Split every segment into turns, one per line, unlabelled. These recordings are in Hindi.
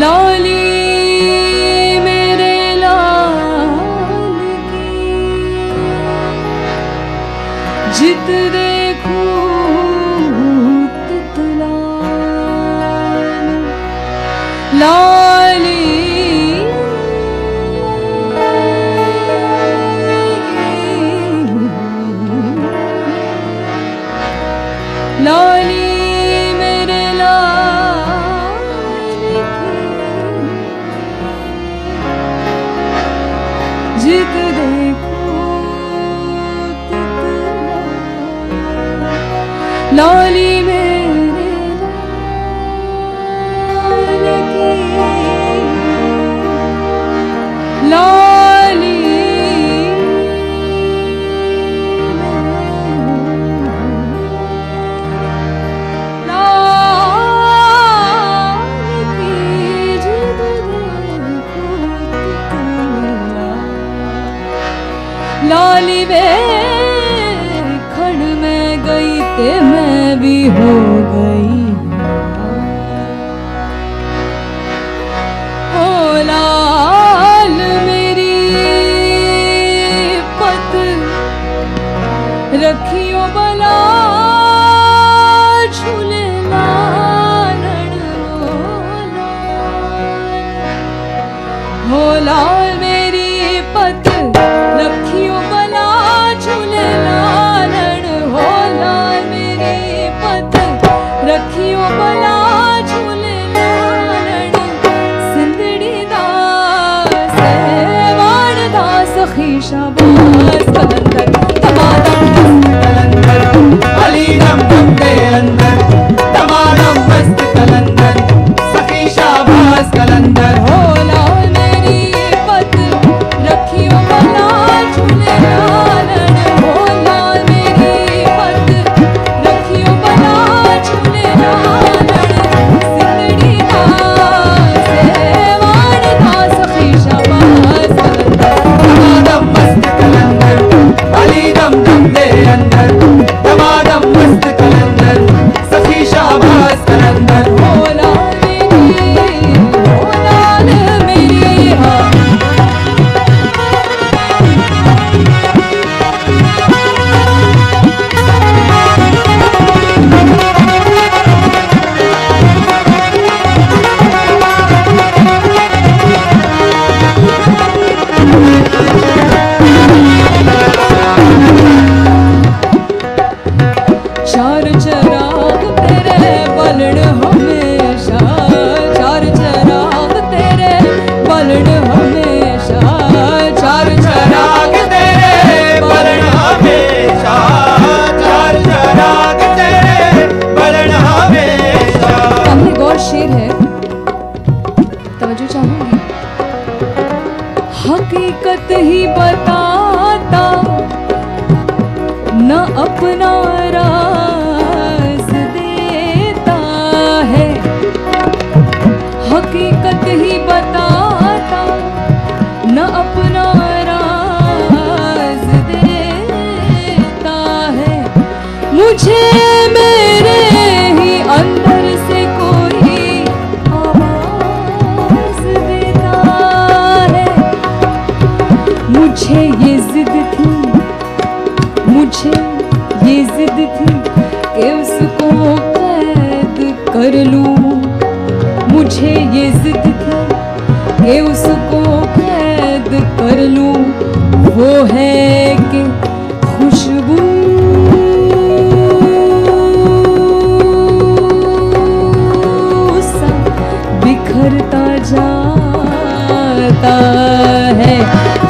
लाली मेरे लाल की जित देखूं तितलान लाली लाली मेरे लाल की जित देखूं तितलान लाली मेरे लाल की लाली लाली खड़ में गई ते मैं भी हो गई ओ लाल मेरी पत रखियो बला झूले लालन हो लाल मेरी पत रखियो बला झूले लालन हो लाल मेरी पत रखियो बला झूले लालन सिंदड़ी दास वाण दास खीशा बास कलंदर तमादम कलंदर अली दम दम दे अंदर तमादम मस्त कलंदर सखीशा बास कलंदर हो लाल मेरी पत रखियो बला झूले लालन हो लाल मेरी पत रखियो बला झूले लालन सिंदड़ी दास वाण दास खीशा बास कलंदर तमादम मस्त कलंदर अली दम दम दे अंदर तमादम मस्त कलंदर सखीशा बास कलंदर हो लाल मेरी हाँ चार चराग तेरे बलन हमेशा चार चराग तेरे बलन हमेशा चार चराग तेरे बलन हमेशा चार चराग तेरे बलन हमेशा। सामने गौर शेर है, तवज्जो चाहूंगी। हकीकत ही बताता न अपना राज देता है, हकीकत ही बताता न अपना राज देता है। मुझे मेरे ही अंदर से कोई आवाज देता है। मुझे ये जिद थी, मुझे ये जिद थी कि उसको कैद कर लूं। मुझे ये जिद थी कि उसको कैद कर लूं। वो है कि खुशबू सा बिखरता जाता है।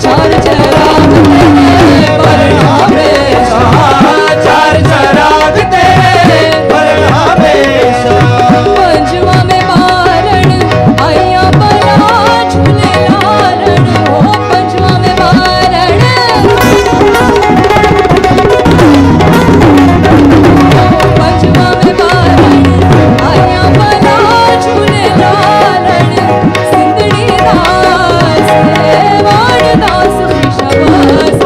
चार चराग तेरे बलन हमेशा, चार चराग तेरे बलन हमेशा। पंजवा में बारण आया बला झूले लालन हो, पंजवा में बारण पंजवा में बारण आया बला झूले लालन सिंदड़ी दास वाण दास खीशा बास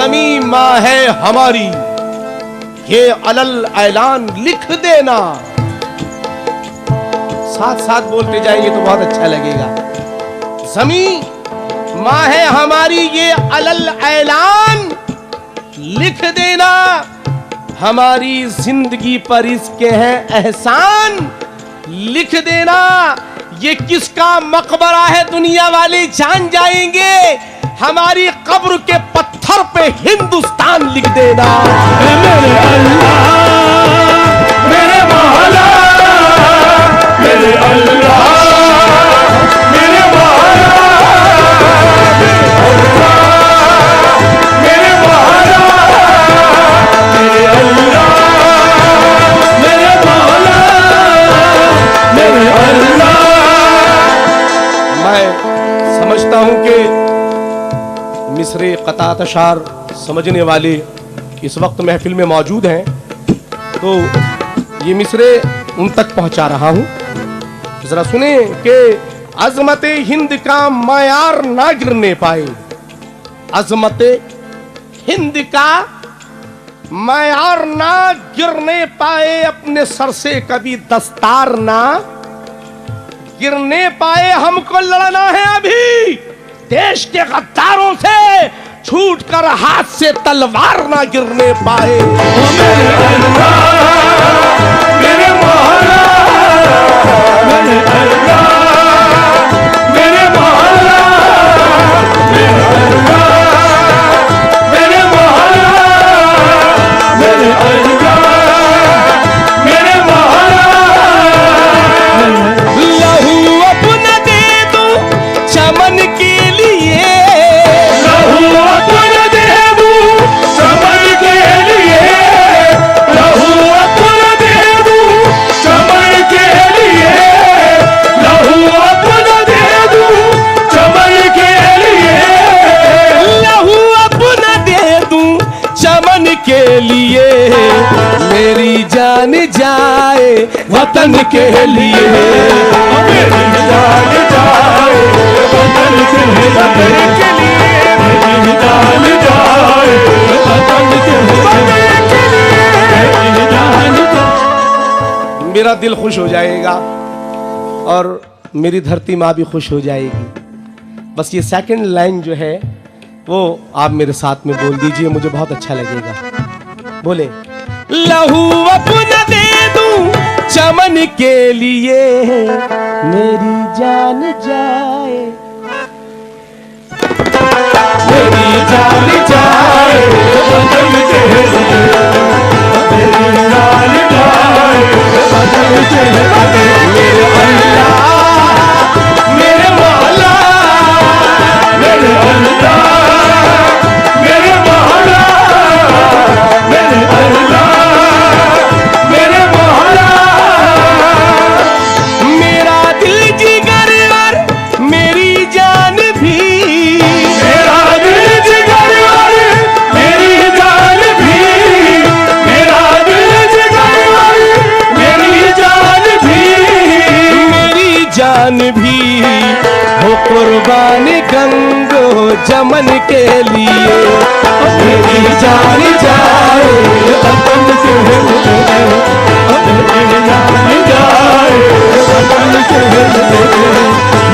ज़मी माँ है हमारी, ये अलल ऐलान लिख देना। साथ साथ बोलते जाएंगे तो बहुत अच्छा लगेगा। ज़मी माँ है हमारी, ये अलल ऐलान लिख देना। हमारी जिंदगी पर इसके हैं एहसान, लिख देना। ये किसका मकबरा है दुनिया वाले जान जाएंगे, हमारी कब्र के पत्थर पे हिंदुस्तान लिख देना।
मेरे अल्लाह मेरे मौला, मेरे अल्लाह मेरे मौला, मेरे मौला, मेरे अल्लाह मेरे मौला, मेरे अल्लाह।
मैं समझता हूं कि मिसरे क़तात अशार समझने वाले इस वक्त महफिल में मौजूद हैं, तो ये मिसरे उन तक पहुंचा रहा हूं। जरा सुने कि अजमत हिंद का मायार ना गिरने पाए, अजमत हिंद का मायार ना गिरने पाए, अपने सर से कभी दस्तार ना गिरने पाए। हमको लड़ना है अभी देश के गद्दारों से, छूट कर हाथ से तलवार ना गिरने पाए।
मेरे अल्लाह मेरे मौला, मेरे अल्लाह मेरे मौला, मेरे अल्लाह मेरे मौला, मेरे अल्लाह मेरे मौला।
लहू अपना दे दूं चमन के लिए,
लहू अपना दे दूं चमन के लिए, लहू अपना दे दूं चमन के लिए, लहू अपना दे दूं चमन के लिए,
लहू अपना दे दूं चमन के लिए। मेरी जान जाए वतन के लिए,
मेरी जान जाए वतन के लिए, मेरी जान जाए वतन के लिए, मेरी जान जाए।
मेरा दिल खुश हो जाएगा और मेरी धरती माँ भी खुश हो जाएगी। बस ये सेकंड लाइन जो है वो आप मेरे साथ में बोल दीजिए, मुझे बहुत अच्छा लगेगा। बोले लहू अपना दे दूं चमन के लिए, मेरी जान जाए,
मेरी जान जाए वतन के लिए, मेरी जान जाए वतन के लिए, मेरे अल्लाह मेरे मौला, मेरे अल्लाह मेरे मौला, मेरे अल्लाह मेरे मौला।
मेरा दिल जिगर और मेरी जान भी,
मेरा दिल जिगर और मेरी जान भी, मेरा दिल जिगर और मेरी जान भी,
मेरी जान भी हो कुर्बान गंगो जमन के लिए।
मेरी जान जाए वतन के लिए, मेरी जान जाए वतन के लिए,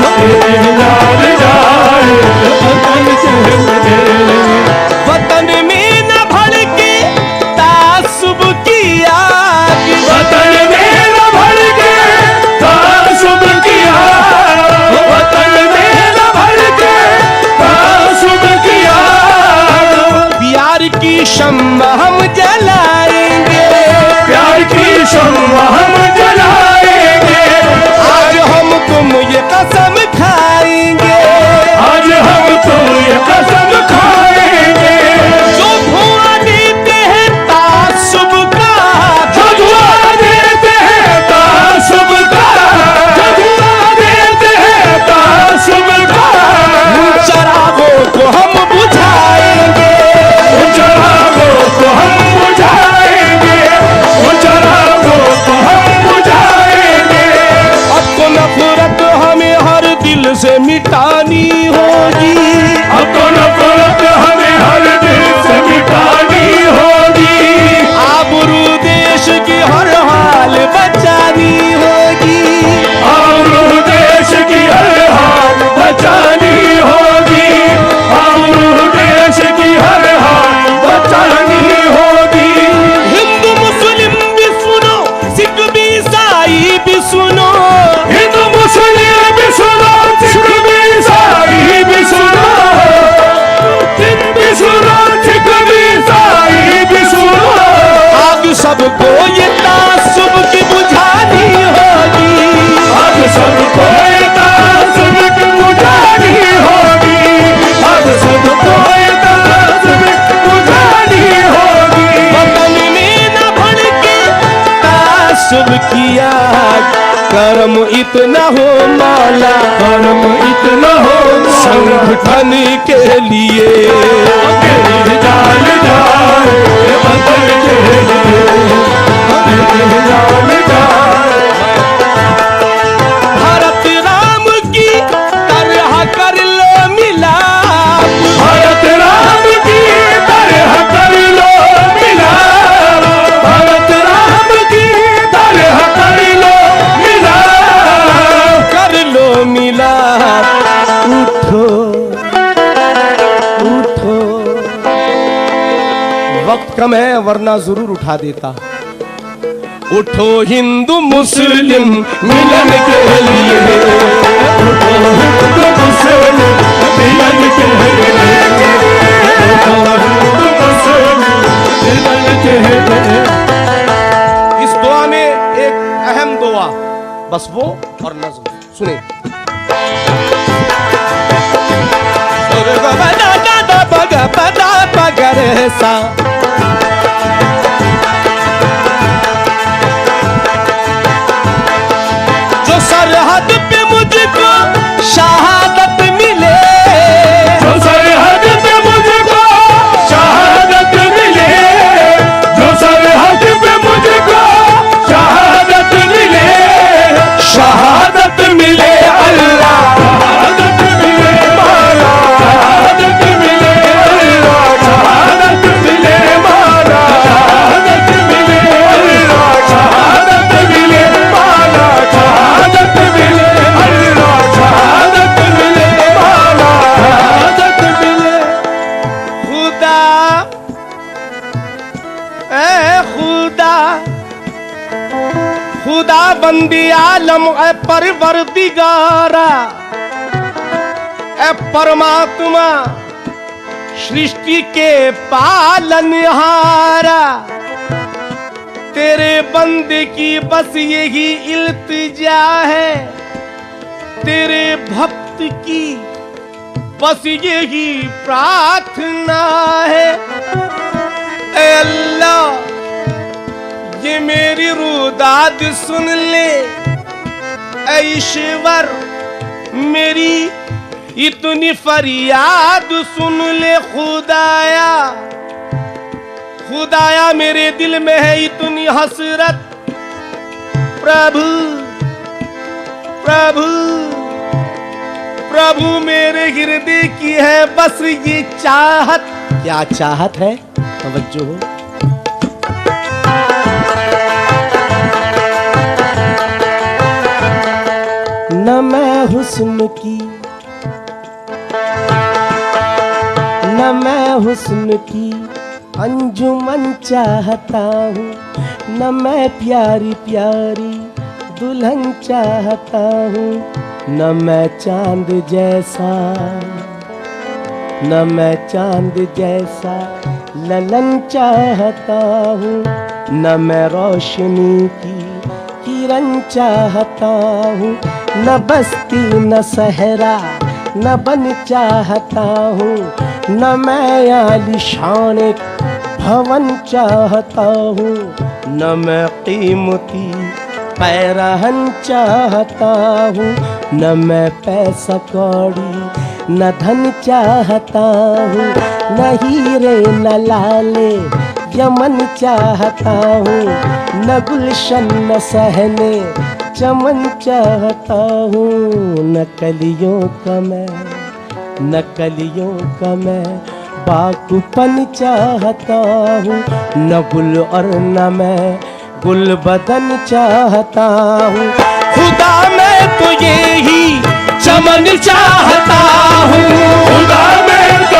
मेरी जान जाए वतन के लिए।
वतन में न भड़के तासुब की आग,
वतन में न भड़के तासुब की आग, वतन में न भड़के तासुब की आग।
प्यार की शम्मा हम जलाएंगे,
प्यार की शम्मा हम जलाएंगे,
आज हम तुम ये कसम खाएंगे,
आज हम तुम ये कसम खाएंगे।
जो धुआं देते हैं तासुब का,
जो धुआं देते हैं तासुब का, जो धुआं देते हैं तासुब का,
उन चरागों को हम बुझाएंगे,
उन चरागों को हम
इतना हो मौला,
करम इतना हो
संगठन के लिए
अंग्रेज जाल जाए वतन के लिए, अंग्रेज जाल जाए।
भारत राम की तरह कर लो मिलाप,
भारत राम की तरह कर लो मिलाप, भारत राम की तरह कर लो मिलाप,
कर लो मिलाप। उठो उठो, वक्त कम है वरना जरूर उठा देता। उठो हिंदू मुस्लिम मिलन के लिए,
उठो हिंदू मुस्लिम मिलन के लिए, उठो हिंदू मुस्लिम मिलन के लिए।
इस दुआ में एक अहम दुआ, बस वो और नज़्म सुने। सा जो सरहद पे मुझको शहादत मिले,
जो सरहद पे मुझको शहादत मिले, जो सरहद पे मुझको शहादत मिले, शहादत मिले अल्लाह, शहादत मिले मौला, शहादत मिले अल्लाह, शहादत मिले मौला, शहादत मिले अल्लाह, शहादत मिले मौला, शहादत मिले अल्लाह, शहादत मिले मौला, शहादत मिले।
खुदा ए खुदा, खुदा बंदी आलम ए परवरदिगारा, ए परमात्मा सृष्टि के पालनहारा, तेरे बंदे की बस यही इल्तिजा है, तेरे भक्त की बस यही प्रार्थना है। ऐ अल्लाह ये मेरी रुदाद सुन ले, ऐ ईश्वर मेरी इतनी फरियाद सुन ले। खुदाया खुदाया मेरे दिल में है इतनी हसरत, प्रभु प्रभु प्रभु मेरे हृदय की है बस ये चाहत। क्या चाहत है? तवज्जो हो। न मैं हुस्न की, न मैं हुस्न की अंजुमन चाहता हूँ, न मैं प्यारी प्यारी दुल्हन चाहता हूँ, न मैं चांद जैसा, न मैं चांद जैसा ललन चाहता हूँ, न मैं रोशनी की किरण चाहता हूँ, न बस्ती न सहरा न बन चाहता हूँ, न मैं आलिशान एक भवन चाहता हूँ, न मैं कीमती पैरहन चाहता हूँ, न मैं पैसा कौड़ी न धन चाहता हूँ, न हीरे न लाले यमन चाहता हूँ, न गुलशन न सहने चमन चाहता हूँ, न कलियों का मैं, न कलियों का मैं बाकुपन चाहता हूँ, न गुल और न मैं गुल बदन चाहता हूँ। खुदा मैं तो यही चमन चाहता हूँ,
खुदा मैं तो